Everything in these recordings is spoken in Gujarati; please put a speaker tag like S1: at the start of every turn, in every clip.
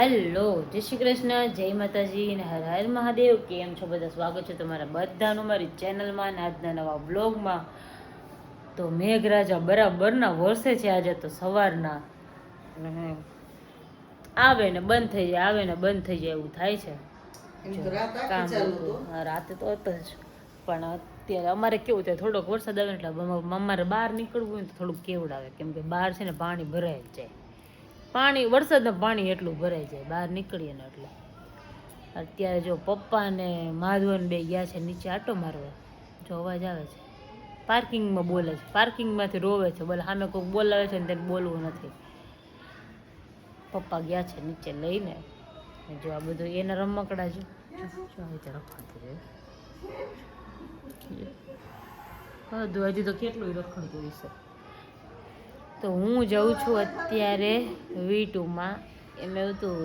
S1: હેલો, જય શ્રી કૃષ્ણ, જય માતાજી ને હર હર મહાદેવ. કેમ છો બધા? સ્વાગત છે તમારા બધાનું મારી ચેનલમાં ને આજના નવા બ્લોગમાં. તો મેઘરાજા બરાબરના વરસે છે આજે તો સવારના, આવે ને બંધ થઈ જાય, આવે ને બંધ થઈ જાય એવું થાય છે. કામ રાતે તો હતો જ, પણ અત્યારે અમારે કેવું થાય, થોડોક વરસાદ આવે એટલે અમારે બહાર નીકળવું હોય તો થોડુંક કેવડ આવે, કેમ કે બહાર છે ને પાણી ભરાઈ જાય. વરસાદનું પાણી એટલું ભરાઈ જાય બહાર નીકળીએ ને એટલે. અત્યારે જો પપ્પા ને માધવન બે ગયા છે નીચે આટો મારવા. જો અવાજ આવે છે, પાર્કિંગમાં બોલે છે, પાર્કિંગમાંથી રોવે છે, બોલે સામે કોઈક બોલાવે છે ને તેને બોલવું નથી. પપ્પા ગયા છે નીચે લઈને. જો આ બધું એના રમકડા જો રખડતું બધું હજી તો કેટલું રખડતું હશે. તો હું જાઉં છું અત્યારે V2માં. એમ એવું હતું,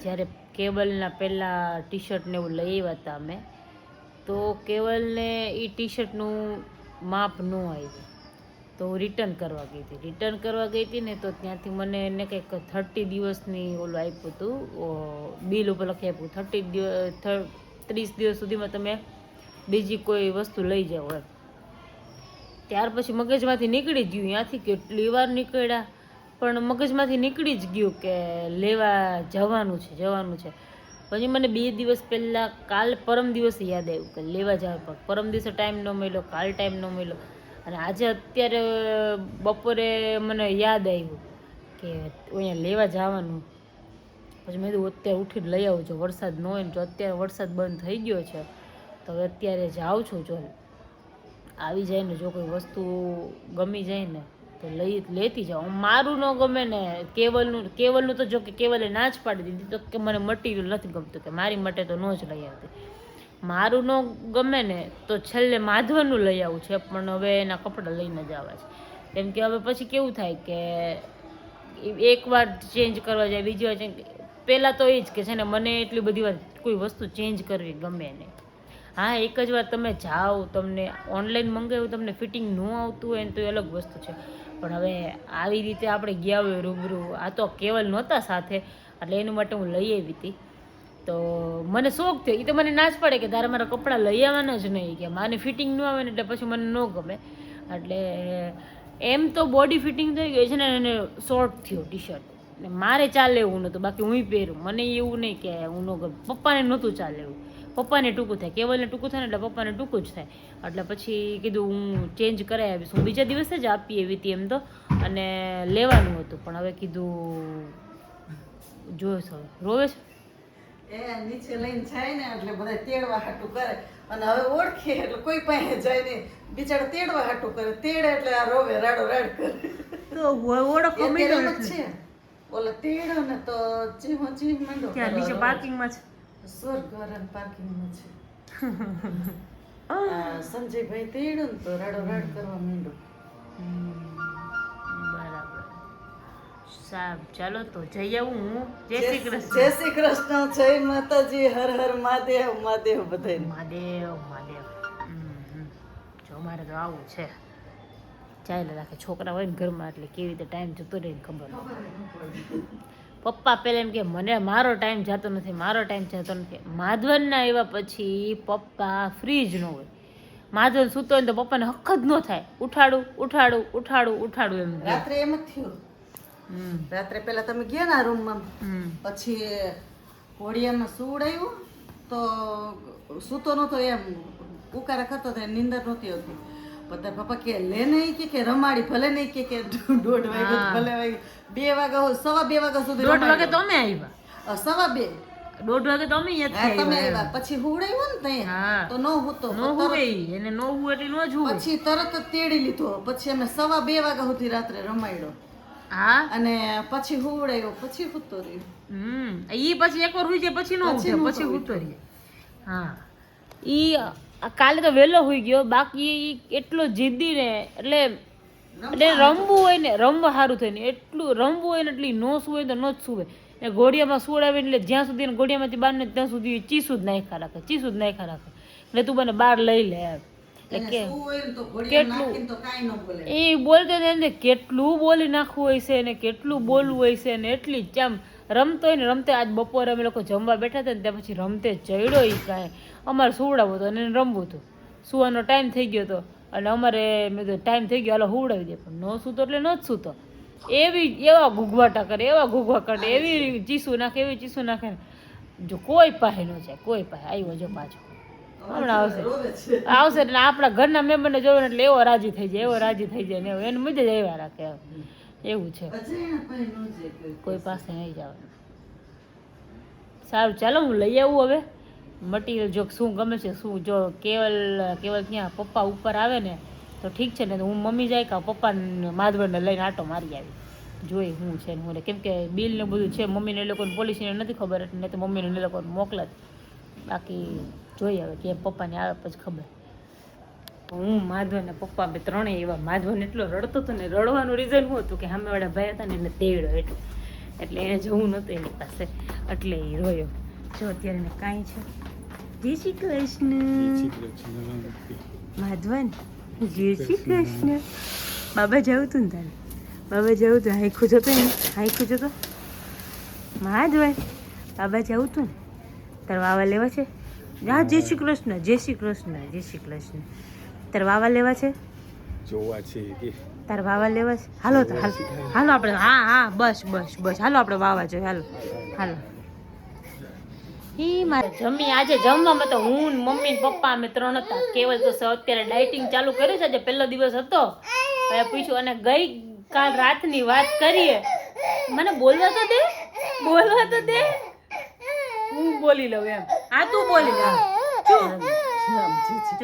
S1: જ્યારે કેવલના પહેલાં ટી શર્ટ ને એવું લઈ આવ્યા હતા અમે, તો કેવલને એ ટી શર્ટનું માપ ન આવ્યું, તો હું રિટર્ન કરવા ગઈ હતી ને, તો ત્યાંથી મને એને કંઈક 30 દિવસની ઓલું આપ્યું હતું, બિલ ઉપર લખી આપ્યું 30 દિવસ સુધીમાં તમે બીજી કોઈ વસ્તુ લઈ જાઓ એમ. ત્યાર પછી મગજમાંથી નીકળી જ ગયું, ત્યાંથી કેટલી વાર નીકળ્યા પણ મગજમાંથી નીકળી જ ગયું કે લેવા જવાનું છે. પછી મને 2 દિવસ પહેલાં પરમ દિવસે યાદ આવ્યું કે લેવા જવા, પણ પરમ દિવસે ટાઈમ ન મળ્યો, કાલ ટાઈમ ન મળ્યો, અને આજે અત્યારે બપોરે મને યાદ આવ્યું કે અહીંયા લેવા જવાનું. પછી મેં કીધું અત્યારે ઉઠીને લઈ આવું, જો વરસાદ ન હોય ને, જો અત્યારે વરસાદ બંધ થઈ ગયો છે તો હવે અત્યારે જાઉં છું. જો આવી જાય ને, જો કોઈ વસ્તુ ગમી જાય ને તો લેતી જાઓ. મારું ન ગમે ને કેવલનું તો જો કે કેવલે ના જ પાડી દીધી, તો કે મને મટીરિયલ નથી ગમતું, કે મારી માટે તો ન જ લઈ આવતી. મારું ન ગમે ને તો છેલ્લે માધવનનું લઈ આવું છે, પણ હવે એના કપડાં લઈને જ આવવા છે. કેમ કે હવે પછી કેવું થાય કે એકવાર ચેન્જ કરવા જાય, બીજી વાર ચેન્જ. પહેલાં તો એ જ કે છે ને, મને એટલી બધી વાર કોઈ વસ્તુ ચેન્જ કરવી ગમે નહીં. હા, એક જ વાર તમે જાઓ, તમને ઓનલાઈન મંગાવ્યું, તમને ફિટિંગ ન આવતું હોય ને તો એ અલગ વસ્તુ છે, પણ હવે આવી રીતે આપણે ગયા હોય રૂબરૂ, આ તો કેવલ નહોતા સાથે, એટલે એની માટે હું લઈ આવી હતી. તો મને શોખ થયો, એ તો મને ના જ પડે કે તારે મારા કપડાં લઈ આવવાના જ નહીં, કે મારે ફિટિંગ ન આવે ને એટલે પછી મને ન ગમે. એટલે એમ તો બોડી ફિટિંગ થઈ ગઈ છે ને, એને શોર્ટ થયો ટી શર્ટ, ને મારે ચાલે એવું નહોતું, બાકી હું પહેરું, મને એવું નહીં કે હું ન ગમે. પપ્પાને નહોતું ચાલે એવું, પપ્પાને ટૂંકું થાય, કેવલને ટૂંકું થાય ને એટલે પપ્પાને ટૂંકું જ થાય. એટલે પછી કીધું હું ચેન્જ કરાવી આવીશ. હું બીજા દિવસે જ આપી એવી હતી એમ તો, અને લેવાનું હતું, પણ હવે કીધું જોઈશ. હવે રોવે છે
S2: એ નીચે લઈને જાય ને એટલે બધા તેડવા હાટું કરે, અને હવે ઓળખે એટલે કોઈ પાસે જાય નહીં, બિચારા તેડવા હાટું કરે, તેડે એટલે આ રોવે, રાડો રાડ કરે.
S1: તો ઓળખો
S2: મીઠો છે, ઓલો તેડો ને તો ચીહો ચીહ માંડો.
S1: ત્યાં નીચે પાર્કિંગમાં છે,
S2: સ્વર્ગવાળા પાર્કિંગમાં છે. સંજયભાઈ તેડો ને તો રાડો રાડ કરવા માંડો.
S1: બરાબર. સાહેબ ચાલો તો જઈ આવું હું. જય શ્રી કૃષ્ણ.
S2: જય શ્રી કૃષ્ણ, જય માતાજી, હર હર મહાદેવ. મહાદેવ બધાય
S1: મહાદેવ. જો મારે તો આવું છે, ચાલે રાખે. છોકરા હોય ને ઘરમાં એટલે કેવી રીતે ટાઈમ જતો રહે ને ખબર નથી. પપ્પા પહેલાં એમ કે મને મારો ટાઈમ જતો નથી. માધવનના આવ્યા પછી પપ્પા ફ્રી જ ન હોય. માધવન સૂતો હોય ને તો પપ્પાને હક જ ન થાય, ઉઠાડું એમ.
S2: રાત્રે એમ જ થયું. રાત્રે પેલા તમે ગયા ને રૂમમાં, પછી ઘોડિયામાં સુવડાવ્યું તો સૂતો નતો, એમ ઉકારા કરતો થાય, નીંદર નહોતી આવતી. બધા પપ્પા કે લે નહીં કે રમાડી, ભલે નહીં કે 1:30 વાગ્યા, ભલે 2 વાગ્યા, 2:15 વાગ્યા સુધી.
S1: 1:30 વાગે તો અમે આવ્યા,
S2: 2:15
S1: 1:30 વાગે તો અમે
S2: તમે આવ્યા. પછી હુવડાવ્યું ને ત્યાં તો નો હુતો,
S1: એને નો હું એટલે નો જ હું.
S2: પછી તરત જ તેડી લીધો. પછી અમે 2:15 વાગ્યા સુધી રાત્રે રમાડ્યો.
S1: હા,
S2: અને પછી હુવડાવ્યો, પછી હુતો રહ્યો.
S1: ઈ પછી એકવાર હુઈ જાય પછી નો ઉઠે, પછી હુતો રહે. હા, ઈ કાલે તો વહેલો હુઈ ગયો, બાકી એટલો જીદ્દી ને, એટલે રમવું હોય ને, રમવા સારું થાય ને, એટલું રમવું હોય ને એટલી નો સુવે તો નો જ સુવે. ને ઘોડિયામાં સુવડાવે એટલે જ્યાં સુધી ઘોડિયામાંથી બહાર ને ત્યાં સુધી ચીસું જ નાખ્યા રાખે. એટલે તું મને બહાર લઈ લે એમ. કેટલું એ બોલતો ને, કેટલું બોલી નાખવું હોય છે ને, કેટલું બોલવું હોય છે ને, એટલી જ આમ રમતો હોય ને રમતે આજ બપોરે અમે લોકો જમવા બેઠા હતા ને ત્યાં પછી રમતે ચડ્યો એ કાંઈ અમારે સુવડાવવું હતું અને એને રમવું હતું સુવાનો ટાઈમ થઈ ગયો હતો અને અમારે મેં તો ટાઈમ થઈ ગયો હાલો હુવડાવી દે પણ ન સૂતો એટલે ન જ સૂતો એવા ઘૂઘવાટા કરે એવી ચીસું નાખે જો કોઈ પાસે ન જાય કોઈ પાસે આવ્યો જો પાછો હમણાં આવશે એટલે આપણા ઘરના મેમ્બરને જોવે એટલે એવો રાજી થઈ જાય ને એને મજા જ આવ્યા રાખે એવું છે કોઈ પાસે નહીં જવાનું સારું ચાલો હું લઈ આવું હવે મટીરિયલ જો શું ગમે છે શું જો કેવલ ત્યાં પપ્પા ઉપર આવે ને તો ઠીક છે ને હું મમ્મી જાય કે પપ્પા માધવને લઈને આટો મારી આવી જોઈ હું છે ને હું કેમ કે બિલ ને બધું છે મમ્મીને એ લોકોને પોલિસીને નથી ખબર એટલે નહીં તો મમ્મીને એ લોકોને મોકલા બાકી જોઈએ હવે કે પપ્પાને આવે પછી ખબર હું માધવ ને પપ્પા બે ત્રણેય એવા માધવને એટલો રડતો હતો ને રડવાનું રીઝન શું હતું કે સામેવાળા ભાઈ હતા ને એને તેડ્યો એટલે એને જવું નહોતું એની પાસે એટલે એ રોયો જો અત્યારે એને કાંઈ છે જય શ્રી કૃષ્ણ માધવન જય શ્રી કૃષ્ણ બાબા જવું તું ને તારે બાબા જવું તું હાઈખું જતો ને હાઈખું જતો માધવન બાબા જવું તું ને તાર વાવા લેવા છે હા જય શ્રી કૃષ્ણ જય શ્રી કૃષ્ણ તાર વાવા લેવા છે
S3: જોવા છે
S1: તાર વાવા લેવા છે હાલો તો હાલો આપણે હા બસ હાલો આપણે વાવા જોઈએ હાલો ઈ મારે આજે જમવામાં તો હું મમ્મી ને પપ્પા અમે ત્રણ હતા કેવલ તો અત્યારે ડાયટિંગ ચાલુ કર્યું છે આજે પહેલો દિવસ હતો હવે પૂછ્યું અને ગઈ કાલ રાતની વાત કરીએ મને બોલવા તો દે હું બોલી લઉં એમ આ તું બોલી લે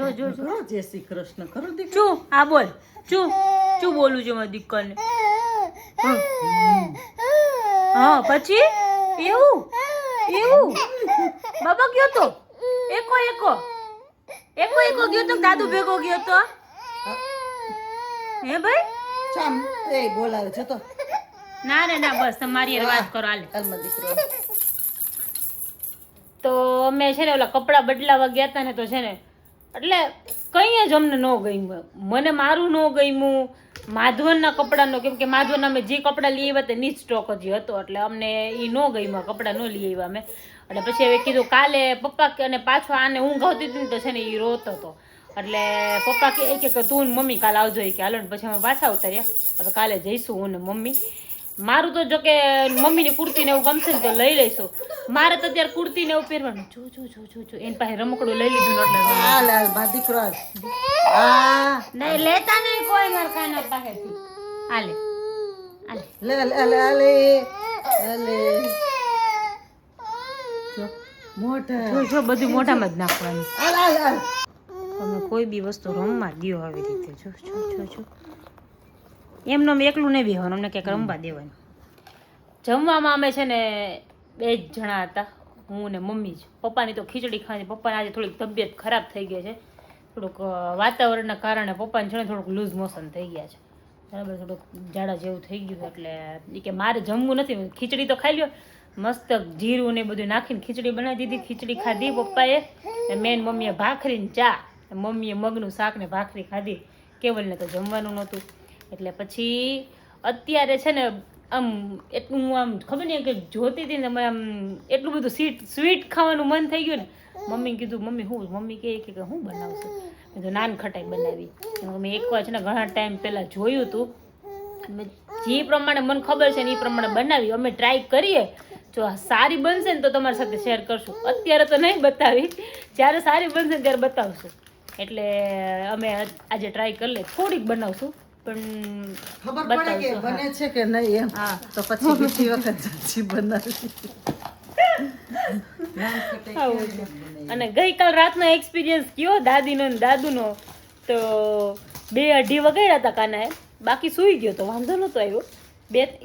S1: જો
S2: જય શ્રી કૃષ્ણ કરો દીકરો
S1: ચું હા બોલ ચું બોલું છું મારી દીકરાને હા પછી એવું બાબા ગયો તો એકો ગયો તો દાદુ ભેગો ગયો તો હે ભાઈ
S2: ચામ એ બોલાવે છે તો
S1: ના બસ તમારી વાત કરો હાલે
S2: હાલમાં દીકરો
S1: તો અમે છે ને ઓલા કપડાં બદલાવા ગયા હતા ને તો છે ને એટલે કંઈ જ અમને ન ગમ્યું મને મારું ન ગમ્યું માધવનના કપડાનો કેમ કે માધવનના અમે જે કપડાં લઈ આવ્યા તે નીચ સ્ટોક જ હતો એટલે અમને એ ન ગમ્યા કપડાં ન લઈ આવ્યા અમે એટલે પછી હવે કીધું કાલે પપ્પા અને પાછો આને ઊંઘ આવતી હતી ને તો છે ને એ રોતો હતો એટલે પપ્પા કહે કે તું મમ્મી કાલે આવજો કે હાલો ને પછી અમે પાછા ઉતાર્યા હવે કાલે જઈશું હું ને મમ્મી મારું તો જો કે મમ્મીની કુર્તી ને એવું ગમશે ને તો લઈ લઈશું મારે તો અત્યારે કુર્તી ને એવું પહેરવાનું જો એની પાસે રમકડું લઈ લીધું એટલે
S2: હાલ મા દીકરો હા
S1: નહીં લેતા નહીં કોઈ મારા કાના પાસેથી હાલે
S2: લે મોટા
S1: જો બધું મોઢામાં જ નાખવાનું
S2: હાલ
S1: તમે કોઈ બી વસ્તુ રમવા દ્યો આવી રીતે જો એમને અમે એકલું નહીં બેહવાનું અમને ક્યાંક રમવા દેવાનું જમવામાં અમે છે ને 2 જ જણા હતા હું ને મમ્મી જ પપ્પાની તો ખીચડી ખાવાની પપ્પાને આજે થોડીક તબિયત ખરાબ થઈ ગઈ છે થોડુંક વાતાવરણના કારણે પપ્પાને છે ને થોડુંક લૂઝ મોશન થઈ ગયા છે બરાબર થોડુંક ઝાડા જેવું થઈ ગયું એટલે એ કે મારે જમવું નથી ખીચડી તો ખાઈ લ્યો મસ્ત જીરું ને બધું નાખીને ખીચડી બનાવી દીધી ખીચડી ખાધી પપ્પાએ ને મેન મમ્મીએ ભાખરી ને ચા મમ્મીએ મગનું શાક ને ભાખરી ખાધી કેવલને તો જમવાનું નહોતું એટલે પછી અત્યારે છે ને આમ એટલું હું આમ ખબર નહીં કે જોતી હતી ને મને આમ એટલું બધું સ્વીટ ખાવાનું મન થઈ ગયું ને મમ્મીને કીધું મમ્મી કહે કે હું બનાવશું મેં તો નાન ખટાઈ બનાવી મેં એકવાર છે ને ઘણા ટાઈમ પહેલાં જોયું હતું મેં જે પ્રમાણે મને ખબર છે ને એ પ્રમાણે બનાવી અમે ટ્રાય કરીએ જો સારી બનશે ને તો તમારી સાથે શેર કરશું અત્યારે તો નહીં બતાવી જ્યારે સારી બનશે ને ત્યારે બતાવશું એટલે અમે આજે ટ્રાય કરી લે થોડીક બનાવશું પણ
S2: ખબર પડે કે બને છે કે નહીં એમ
S1: હા
S2: તો પછી બીજી વખત જાજી બનાવી
S1: અને ગઈકાલ રાતનો એક્સપિરિયન્સ કયો દાદીનો ને દાદુનો તો 2-2:30 વગાડ્યા હતા કાનાએ બાકી સૂઈ ગયો તો વાંધો નહોતો આવ્યો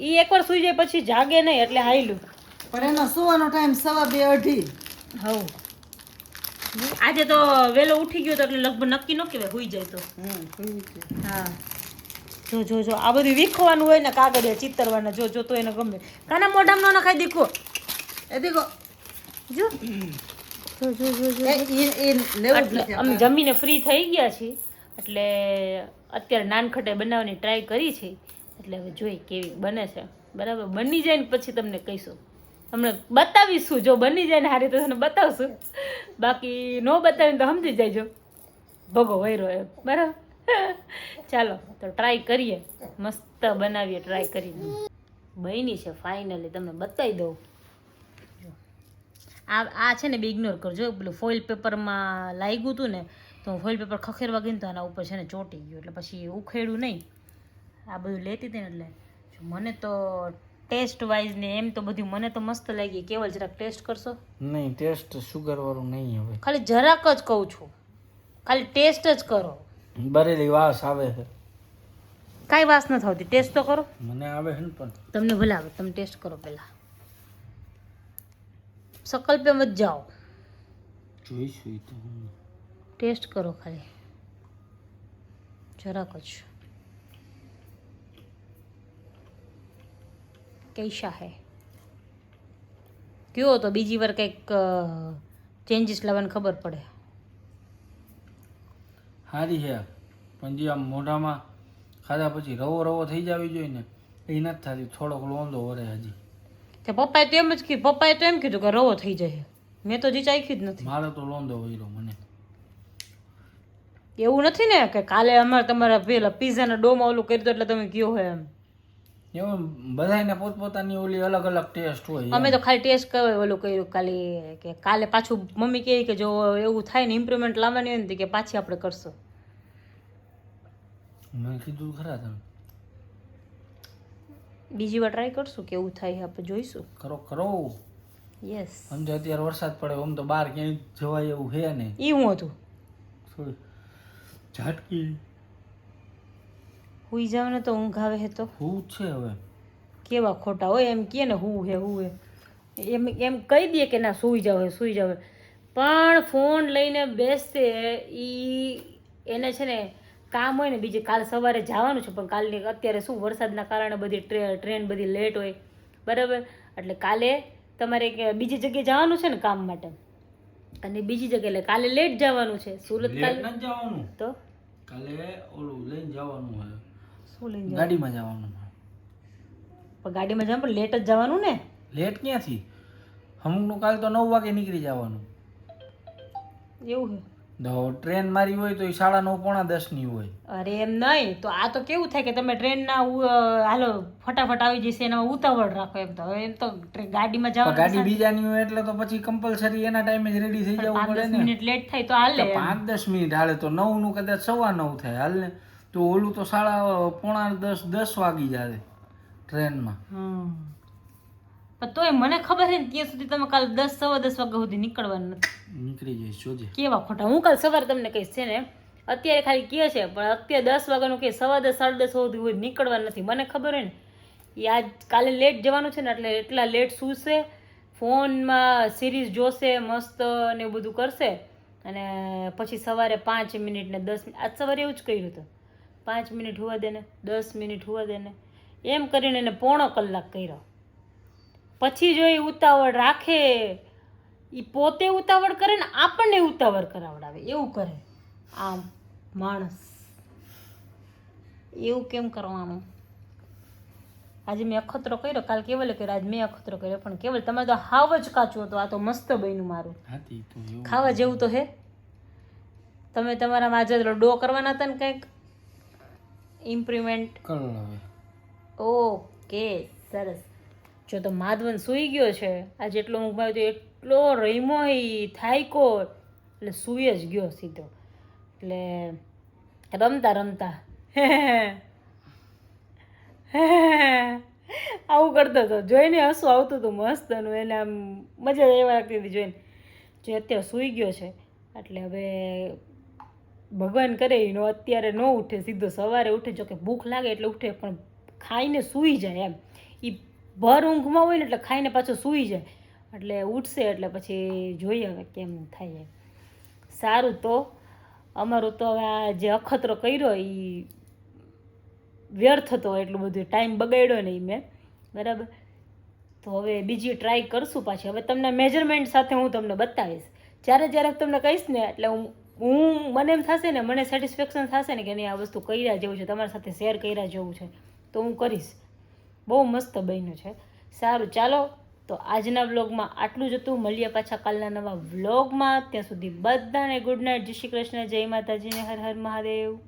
S1: એ એકવાર સૂઈ જાય પછી જાગે નહીં એટલે હાઈલું
S2: પણ એનો સુવાનો ટાઈમ 2:30
S1: હવ આજે તો વહેલો ઉઠી ગયો તો એટલે લગભગ નક્કી ન કહેવાય સુઈ જાય તો હા જો આ બધું વીખવાનું હોય ને કાગળિયા ચિતરવાના જો તો એને ગમે કાના મોઢામાં ન નખાય દીકો
S2: એ દેખો
S1: જો અમે જમીને ફ્રી થઈ ગયા છીએ એટલે અત્યારે નાનખટાઈ બનાવવાની ટ્રાય કરી છે એટલે હવે જોઈ કેવી બને છે બરાબર બની જાય ને પછી તમને કહીશું તમને બતાવીશું, જો બની જાય ને સારી તો તને બતાવશું, બાકી ન બતાવીને તો સમજી જાયજો ભગો વૈરો એમ, બરાબર. ચાલો તો ટ્રાય કરીએ, મસ્ત બનાવીએ, ટ્રાય કરીને. બની છે ફાઇનલી, તમને બતાવી દઉં. આ છે ને બે ઇગ્નોર કરજો, પેલું ફોઇલ પેપરમાં લાગ્યું હતું ને તો ફોઇલ પેપર ખખેરવા ગઈ ને તો આના ઉપર છે ને ચોંટી ગયું, એટલે પછી ઉખેડ્યું નહીં. આ બધું લેતી હતી ને એટલે મને તો ટેસ્ટ વાઇઝ ને એમ તો બધું મને તો મસ્ત લાગી. કેવલ જરાક ટેસ્ટ કરશો?
S4: નહીં, ટેસ્ટ સુગર વાળું નહીં. હવે
S1: ખાલી જરાક જ કહું છું, ખાલી ટેસ્ટ જ કરો.
S4: બરેલી વાસ આવે છે.
S1: કાંઈ વાસ નથી આવતી, ટેસ્ટ તો કરો.
S4: મને આવે છે ને પણ
S1: તમને ભલે આવે, તમે ટેસ્ટ કરો પહેલાં. સંકલ્પે મત જાઓ,
S4: જોઈશું તો.
S1: ટેસ્ટ કરો ખાલી જરાક જ. કૈસા હે કયો તો બીજી વાર કંઈક ચેન્જીસ લાવવાની ખબર પડે.
S4: સારી છે પણ જે આમ મોઢામાં ખાધા પછી રવો રવો થઈ જવી જોઈએ ને એ નથી થતી, થોડોક લોંદો વરે હજી.
S1: તે પપ્પાએ તો એમ જ કીધું, પપ્પાએ તો એમ કીધું કે રવો થઈ જાય. મેં તો હજી ચાખ્યું જ નથી.
S4: મારે તો લોંદો વયરો મને.
S1: એવું નથી ને કે કાલે અમારે તમારા પેલા પીઝાના ડોમાં ઓલું કરી દો એટલે તમે કયો હોય એમ.
S4: એવું બધાને પોતપોતાની ઓલી અલગ અલગ ટેસ્ટ હોય.
S1: અમે તો ખાલી ટેસ્ટ કરવા ઓલું કર્યું ખાલી, કે કાલે પાછું મમ્મી કહે કે જો એવું થાય ને ઇમ્પ્રુવમેન્ટ લાવવાની હોય ને કે પાછી આપણે કરશું.
S4: મેં કીધું ખરા તમે
S1: બીજી વાર ટ્રાય કરશું કેવું થાય, આપણે જોઈશું.
S4: કરો કરો.
S1: યસ.
S4: સમજો અત્યારે વરસાદ પડે, આમ તો બહાર ક્યાંય જવાય એવું છે નહીં.
S1: એ હું હતું
S4: થોડી ઝાટકી
S1: હુઈ જાવ ને તો ઊંઘ આવે છે તો
S4: હું છે હવે.
S1: કેવા ખોટા હોય, એમ કહે ને હું હે એમ એમ કહી દે કે ના સૂઈ જાવ સૂઈ જાવ, પણ ફોન લઈને બેસતે એને છે ને કામ હોય ને બીજે કાલ સવારે જવાનું છે, પણ કાલની અત્યારે શું વરસાદના કારણે બધી ટ્રેન બધી લેટ હોય, બરાબર. એટલે કાલે તમારે બીજી જગ્યાએ જવાનું છે ને કામ માટે, અને બીજી જગ્યાએ એટલે કાલે લેટ જવાનું છે સુરત. કાલે
S4: નથી જવાનું
S1: તો
S4: કાલે ઓલું લઈને જવાનું હોય.
S1: શું લઈને
S4: ગાડીમાં જવાનું.
S1: પણ ગાડીમાં જવાનું પણ લેટ જ જવાનું ને.
S4: લેટ ક્યાંથી? અમુકનું કાલ તો 9 વાગે નીકળી જવાનું.
S1: એવું છે
S4: તો ટ્રેન મારી હોય તો એ 9:30 પોણા 10 ની હોય.
S1: અરે એમ નહીં તો આ તો કેવું થાય કે તમે ટ્રેનના હાલો ફટાફટ આવી જશે એનામાં ઉતાવળ રાખો, એમ તો હવે એમ તો ગાડીમાં જવાનું
S4: ગાડી બીજાની હોય એટલે તો પછી કમ્પલસરી એના ટાઈમે જ રેડી થઈ જવું પડે
S1: 5-10
S4: ને.
S1: મિનિટ લેટ થાય તો હાલે.
S4: 5-10 મિનિટ હાલે તો 9 નું કદાચ 9:15 થાય હાલ ને, તો ઓલું તો પોણા 10 વાગી જાય ટ્રેનમાં.
S1: પણ તોય મને ખબર છે ને ત્યાં સુધી તમે કાલ 10-10 વાગ્યા સુધી નીકળવાનું નથી.
S4: નીકળી જઈશ જોજે.
S1: કેવા ખોટા, હું કાલ સવારે તમને કહીશ છે ને, અત્યારે ખાલી કહે છે પણ અત્યારે 10 વાગ્યાનું કે 10:15 10:30 સુધી નીકળવાનું નથી. મને ખબર હોય ને એ આજ કાલે લેટ જવાનું છે ને એટલે એટલા લેટ સૂશે, ફોનમાં સિરીઝ જોશે મસ્ત ને એવું બધું કરશે, અને પછી સવારે 5 મિનિટ ને 10 મિનિટ, આજ સવારે એવું જ કર્યું હતું, 5 મિનિટ હોવા દે ને 10 મિનિટ હોવા દે ને એમ કરીને એને પોણો કલાક કર્યો. પછી જો એ ઉતાવળ રાખે, એ પોતે ઉતાવળ કરે ને આપણને ઉતાવળ કરાવડાવે, એવું કરે આ માણસ. એવું કેમ કરવાનું? આજે મેં અખતરો કર્યો, કાલ કેવલે કર્યો, આજ મેં અખતરો કર્યો, પણ કેવલ તમારે તો હાવ જ કાચું હતું, આ તો મસ્ત બન્યું મારું. ખાવા જેવું તો હે. તમે તમારા આજે ડો કરવાના હતા ને કંઈક ઇમ્પ્રુવમેન્ટ. ઓકે સરસ. જો તો માધવન સૂઈ ગયો છે, આજે એટલો ઊંઘમાં તો એટલો રહીમો થાયકો એટલે સૂઈ જ ગયો સીધો. એટલે રમતા રમતા આવું કરતો હતો, જોઈને હસવું આવતું હતું મસ્તનું, એને આમ મજા એવા લાગતી હતી જોઈને. જે અત્યારે સૂઈ ગયો છે એટલે હવે ભગવાન કરે એનો અત્યારે ન ઉઠે, સીધો સવારે ઉઠે. જો કે ભૂખ લાગે એટલે ઉઠે, પણ ખાઈને સૂઈ જાય એમ. એ ભર ઊંઘમાં હોય ને એટલે ખાઈને પાછો સૂઈ જાય, એટલે ઉઠશે એટલે પછી જોઈએ હવે કેમ થાય. સારું, તો અમારું તો હવે આ જે અખતરો કર્યો એ વ્યર્થ હતો, એટલું બધું ટાઈમ બગાડ્યો નહીં મેં, બરાબર. તો હવે બીજી ટ્રાય કરશું પાછી. હવે તમને મેજરમેન્ટ સાથે હું તમને બતાવીશ, જ્યારે તમને કહીશ ને એટલે હું મને એમ થશે ને, મને સેટિસ્ફેક્શન થશે ને કે નહીં આ વસ્તુ કર્યા જેવું છે, તમારી સાથે શેર કર્યા જેવું છે, તો હું કરીશ. બહુ મસ્ત બન્યું છે. સારું ચાલો, તો આજના વ્લોગમાં આટલું જ હતું. મળીએ પાછા કાલના નવા વ્લોગમાં. ત્યાં સુધી બધાને ગુડ નાઇટ, જય શ્રી કૃષ્ણ, જય માતાજીને, હર હર મહાદેવ.